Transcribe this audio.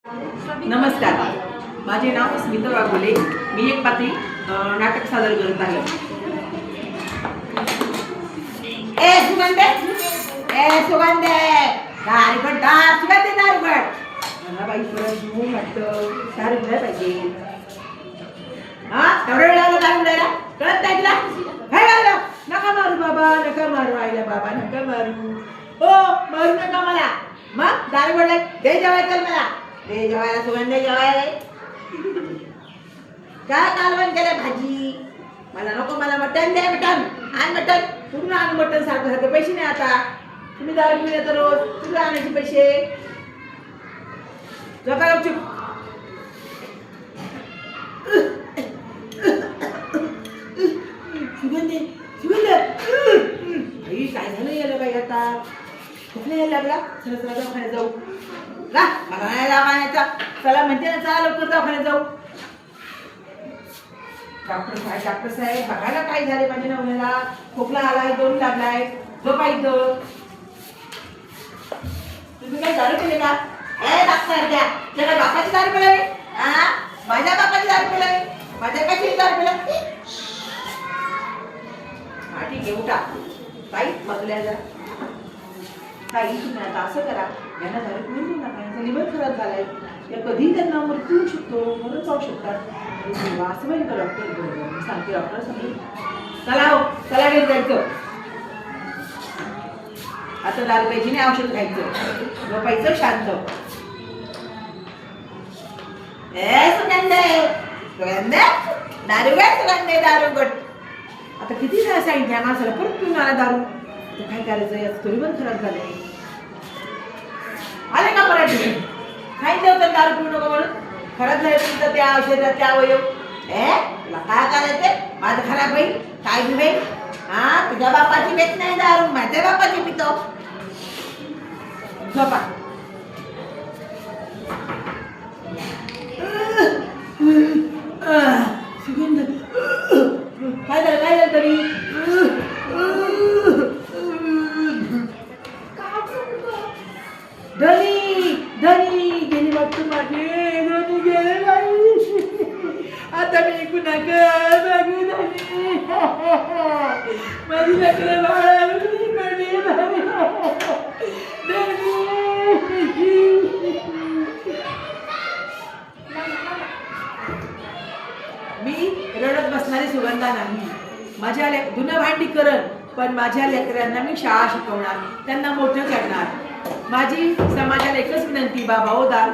नमस्कार, माझे नाव स्मिता वाघोले. मी एक पात्री नाटक सादर करत आहे. सुगंधे दारुगड मला बाई परत घेऊन वाटतं दारू घ्यायला पाहिजे. तेवढ्या वेळाला दारू द्यायला कळत नाही तुला? काय झालं? नका मारू बाबा, नका मारू आईला बाबा, नका मारू. हो, मारू नका मला. मग दारू पडलाय दे जेवायला, चल मला दे जेवायला. सुगंधे जेवायला काय कालवण केलं भाजी? मला नको, मला मटण दे. मटण आण, मटण पूर्ण आण. मटण सारखं सारखं पैसे नाही आता. तुम्ही दारू पिऊन येता रोज, तुला आणायचे पैसे. झोपा चुप. सुगंधे सुगंधे आई काय झालं याला बाई? आता कुठल्या यायला लागला? चला चला दवाखान्यात जाऊ. ला मला नाही दवाखान्याचा. चला म्हणते ना, चला लवकर दवाखान्यात जाऊ. डॉक्टर साहेब बघायला काय झाले माझ्या नवऱ्याला? खोकला आलाय, दोन लागलाय, झोपायचं. तुम्ही काय दारू केले का? डॉक्टर द्या त्याला बापाची दारू पिलावी. माझ्या बापाची दारू पिलावी, माझ्या कशी दारू पिलावी? हा ठीक आहे, उठा. ताई बघल्या जरा. ताई तुम्ही आता असं करा, यांना दारू पिऊन देऊ नका. यांचा लिव्हर खराब झालाय, या कधी त्यांना मृत्यू होऊ शकतो, म्हणून जाऊ शकतात. असं माहिती का डॉक्टर? बरोबर सांगते डॉक्टर. सांगते चला हो, चला घेऊन जायचं. आता दारू प्यायची नाही, औषध खायचं, झोपायचं शांत. सुगंधे सुगंधे दारू गट, सुगंधे दारू गट. आता किती वेळा सांगितलं माणसाला, परत पिऊन आला दारू. तर काय करायचं? याचं थोडी पण खराब झाले. आले का परत? सांगितलं होतं दारू पिऊ नको म्हणून. खराब झाले तुमचं त्या औषधात, त्या अवयव. तुला काय करायचं? माझं खराब होईल काय बी होईल? तुझ्या बापाची पेत नाही दारू, माझ्या बापाची पितो. झोपा. सुगंध काय झालं? काय झालं तरी? धनी धनी गेली वाटतं माझी. धनी गेले बाई. आता मी कुणाकडे बघू? धनी माझी लेकरं बाळा पडली. मी रडत बसणारी सुगंधा नाही. माझ्या जुनं भांडी करन, पण माझ्या लेकरांना मी शाळा शिकवणार, त्यांना मोठं करणार. माझी समाजाला एकच विनंती, बाबा ओ दारू